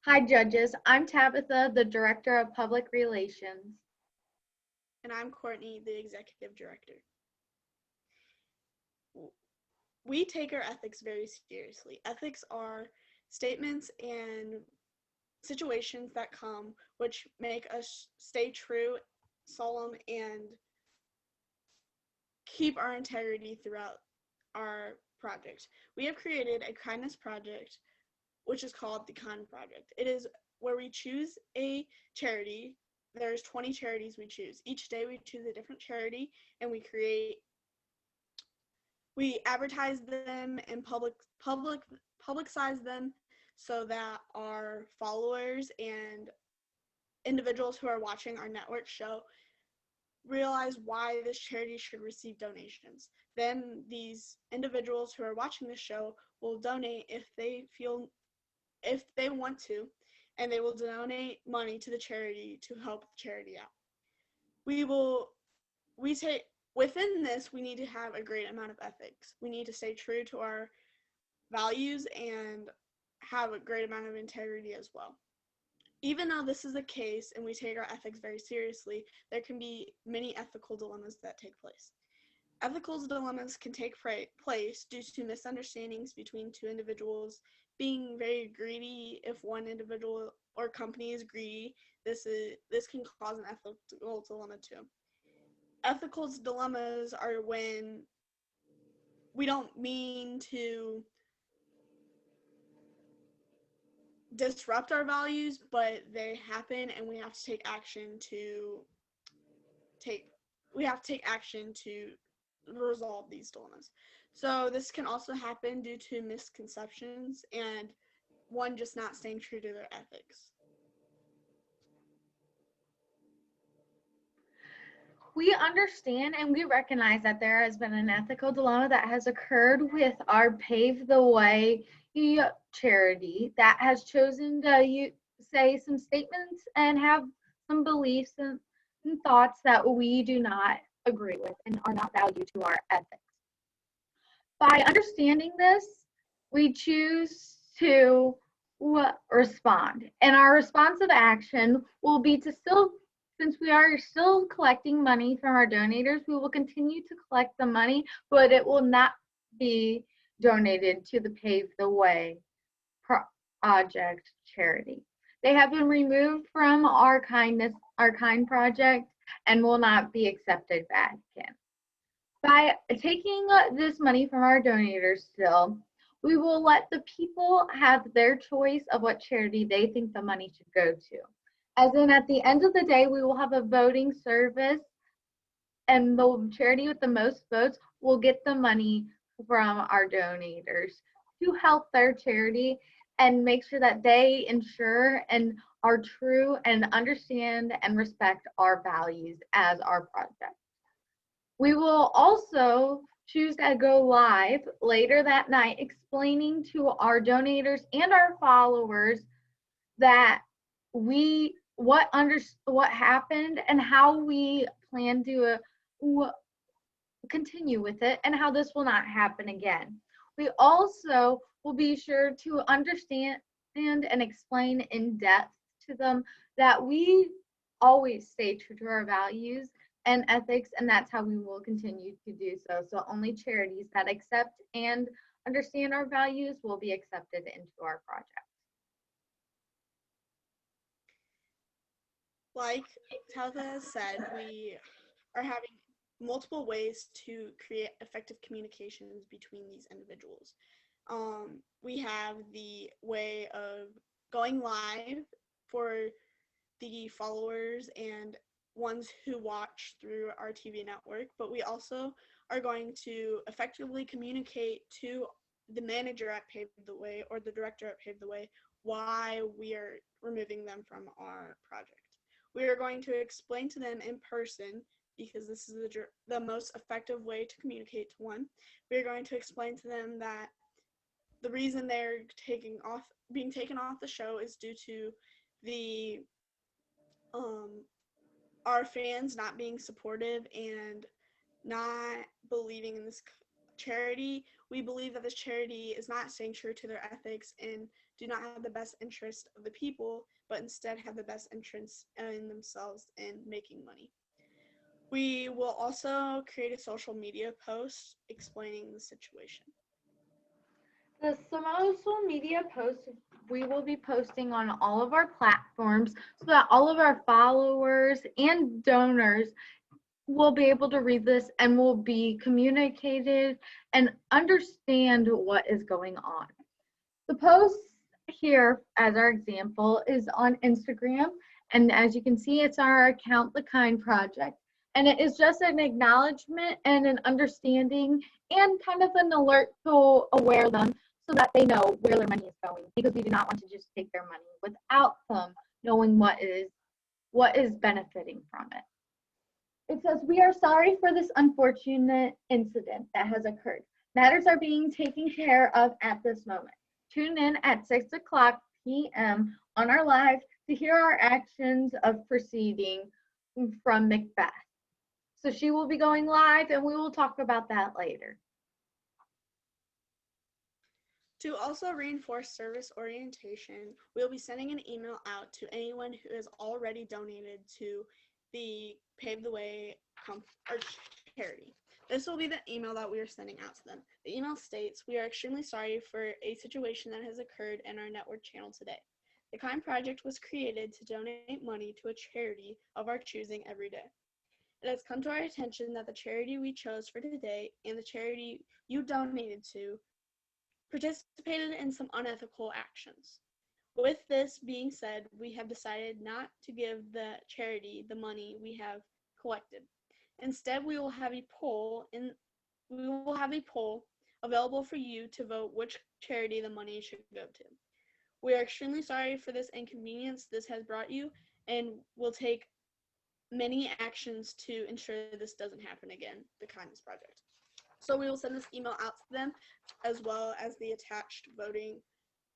Hi, judges. I'm Tabitha, the Director of Public Relations. And I'm Courtney, the Executive Director. We take our ethics very seriously. Ethics are statements and situations that come which make us stay true, solemn, and keep our integrity throughout our project. We have created a kindness project, which is called the Kind Project. It is where we choose a charity. There's 20 charities we choose. Each day we choose a different charity, and we advertise them and publicize them so that our followers and individuals who are watching our network show realize why this charity should receive donations. Then these individuals who are watching the show will donate if they want to, and they will donate money to the charity to help the charity out. We take within this, we need to have a great amount of ethics. We need to stay true to our values and have a great amount of integrity as well. Even though this is the case and we take our ethics very seriously, there can be many ethical dilemmas that take place. Ethical dilemmas can take place due to misunderstandings between two individuals being very greedy. If one individual or company is greedy, this can cause an ethical dilemma too. Ethical dilemmas are when we don't mean to disrupt our values, but they happen, and we have to take action to resolve these dilemmas. So this can also happen due to misconceptions and one just not staying true to their ethics. We understand and we recognize that there has been an ethical dilemma that has occurred with our Pave the Way charity that has chosen to say some statements and have some beliefs and thoughts that we do not agree with and are not valued to our ethics. By understanding this, we choose to respond. And our responsive action will be to still, since we are still collecting money from our donators, we will continue to collect the money, but it will not be donated to the Pave the Way project charity. They have been removed from our Kind project and will not be accepted back again. By taking this money from our donators still, we will let the people have their choice of what charity they think the money should go to. As in, at the end of the day, we will have a voting service, and the charity with the most votes will get the money from our donators to help their charity and make sure that they ensure and are true and understand and respect our values as our project. We will also choose to go live later that night explaining to our donators and our followers that what happened and how we plan to continue with it and how this will not happen again. We also will be sure to understand and explain in depth to them that we always stay true to our values and ethics, and that's how we will continue to do so. So only charities that accept and understand our values will be accepted into our project. Like Tabitha said, we are having multiple ways to create effective communications between these individuals. We have the way of going live for the followers and ones who watch through our TV network, but we also are going to effectively communicate to the manager at Pave the Way or the director at Pave the Way why we are removing them from our project. We are going to explain to them in person, because this is the most effective way to communicate to one. We are going to explain to them that the reason they're being taken off the show is due to the our fans not being supportive and not believing in this charity. We believe that this charity is not staying true to their ethics and do not have the best interest of the people, but instead have the best interest in themselves and making money. We will also create a social media post explaining the situation. The social media posts we will be posting on all of our platforms so that all of our followers and donors will be able to read this and will be communicated and understand what is going on. The post here, as our example, is on Instagram. And as you can see, it's our account, The Kind Project. And it is just an acknowledgement and an understanding and kind of an alert to aware them so that they know where their money is going, because we do not want to just take their money without them knowing what is benefiting from it. It says, "We are sorry for this unfortunate incident that has occurred. Matters are being taken care of at this moment. Tune in at 6:00 p.m. on our live to hear our actions of proceeding from Macbeth." So she will be going live and we will talk about that later. To also reinforce service orientation, we'll be sending an email out to anyone who has already donated to the Pave the Way charity. This will be the email that we are sending out to them. The email states, "We are extremely sorry for a situation that has occurred in our network channel today. The Kind Project was created to donate money to a charity of our choosing every day. It has come to our attention that the charity we chose for today and the charity you donated to participated in some unethical actions. With this being said, we have decided not to give the charity the money we have collected. Instead, we will have a poll available for you to vote which charity the money should go to. We are extremely sorry for this inconvenience this has brought you and will take many actions to ensure this doesn't happen again, the Kindness Project." So we will send this email out to them, as well as the attached voting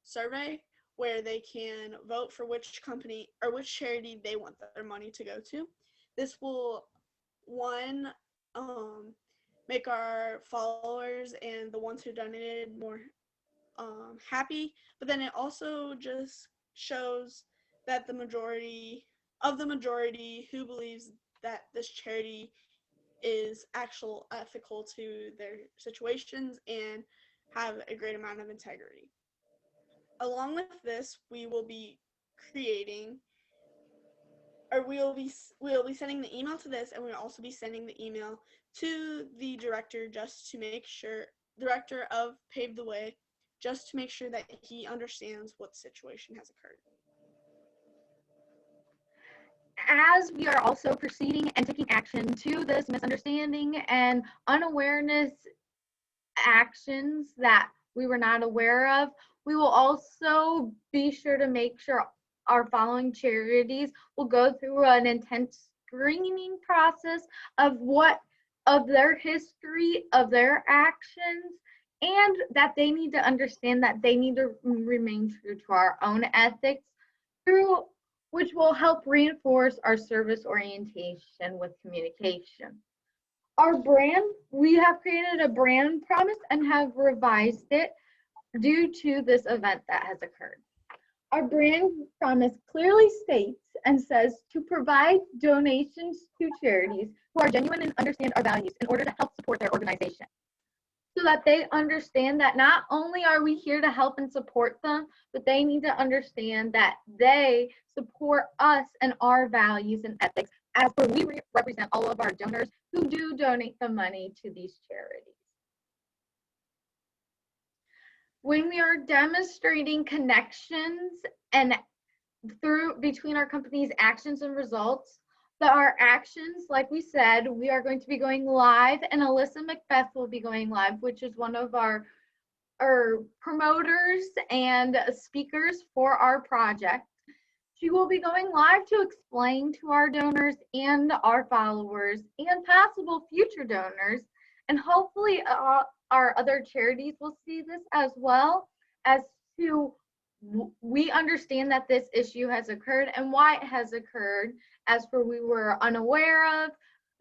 survey where they can vote for which company or which charity they want their money to go to. This will, one, make our followers and the ones who donated more happy, but then it also just shows that the majority who believes that this charity is actual ethical to their situations and have a great amount of integrity. Along with this, we will be sending the email to this, and we'll also be sending the email to the director director of Pave the Way, just to make sure that he understands what the situation has occurred. As we are also proceeding and taking action to this misunderstanding and unawareness actions that we were not aware of, we will also be sure to make sure our following charities will go through an intense screening process of their history, of their actions, and that they need to understand that they need to remain true to our own ethics, which will help reinforce our service orientation with communication. Our brand, we have created a brand promise and have revised it due to this event that has occurred. Our brand promise clearly states and says to provide donations to charities who are genuine and understand our values in order to help support their organization, so that they understand that not only are we here to help and support them, but they need to understand that they support us and our values and ethics, as per we represent all of our donors who do donate the money to these charities. When we are demonstrating connections and between our company's actions and results, our actions, like we said, we are going to be going live, and Alyssa Macbeth will be going live, which is one of our promoters and speakers for our project. She will be going live to explain to our donors and our followers and possible future donors, and hopefully our other charities will see this as well, as to we understand that this issue has occurred and why it has occurred, as for we were unaware of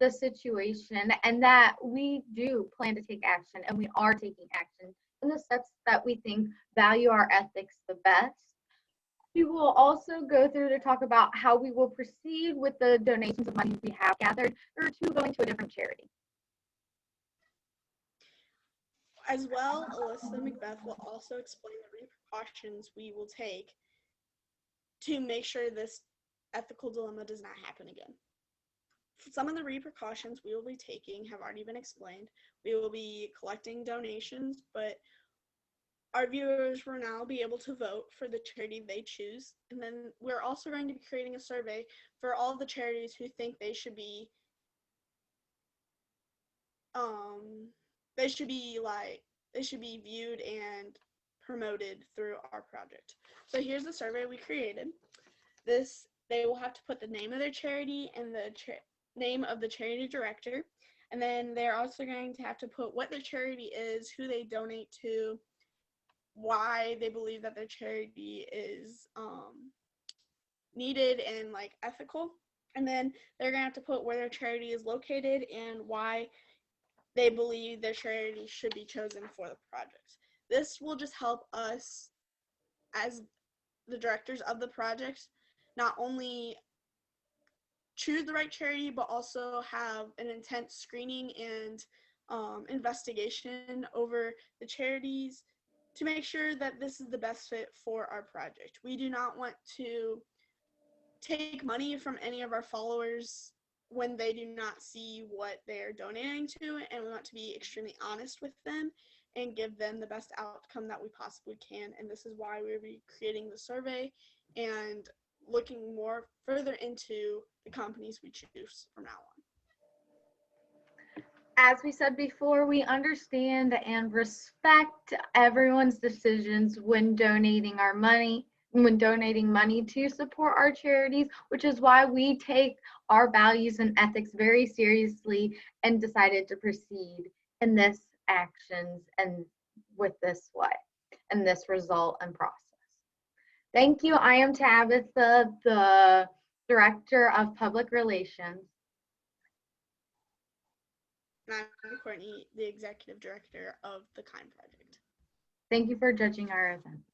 the situation, and that we do plan to take action and we are taking action and the steps that we think value our ethics the best. We will also go through to talk about how we will proceed with the donations of money we have gathered or to going to a different charity. As well, Alyssa and Macbeth will also explain the repercussions we will take to make sure this ethical dilemma does not happen again. Some of the repercussions we will be taking have already been explained. We will be collecting donations, but our viewers will now be able to vote for the charity they choose. And then we're also going to be creating a survey for all of the charities who think they should be viewed and promoted through our project. So here's the survey we created. They will have to put the name of their charity and the name of the charity director, and then they're also going to have to put what their charity is, who they donate to, why they believe that their charity is needed and like ethical, and then they're gonna have to put where their charity is located and why they believe their charity should be chosen for the project. This will just help us as the directors of the project not only choose the right charity, but also have an intense screening and investigation over the charities to make sure that this is the best fit for our project. We do not want to take money from any of our followers when they do not see what they're donating to, and we want to be extremely honest with them and give them the best outcome that we possibly can. And this is why we'll be creating the survey and looking more further into the companies we choose from now on. As we said before, we understand and respect everyone's decisions when donating money to support our charities, which is why we take our values and ethics very seriously and decided to proceed in this actions and with this way and this result and process. Thank you. I am Tabitha, the Director of Public Relations. And I'm Courtney, the Executive Director of the KIND Project. Thank you for judging our event.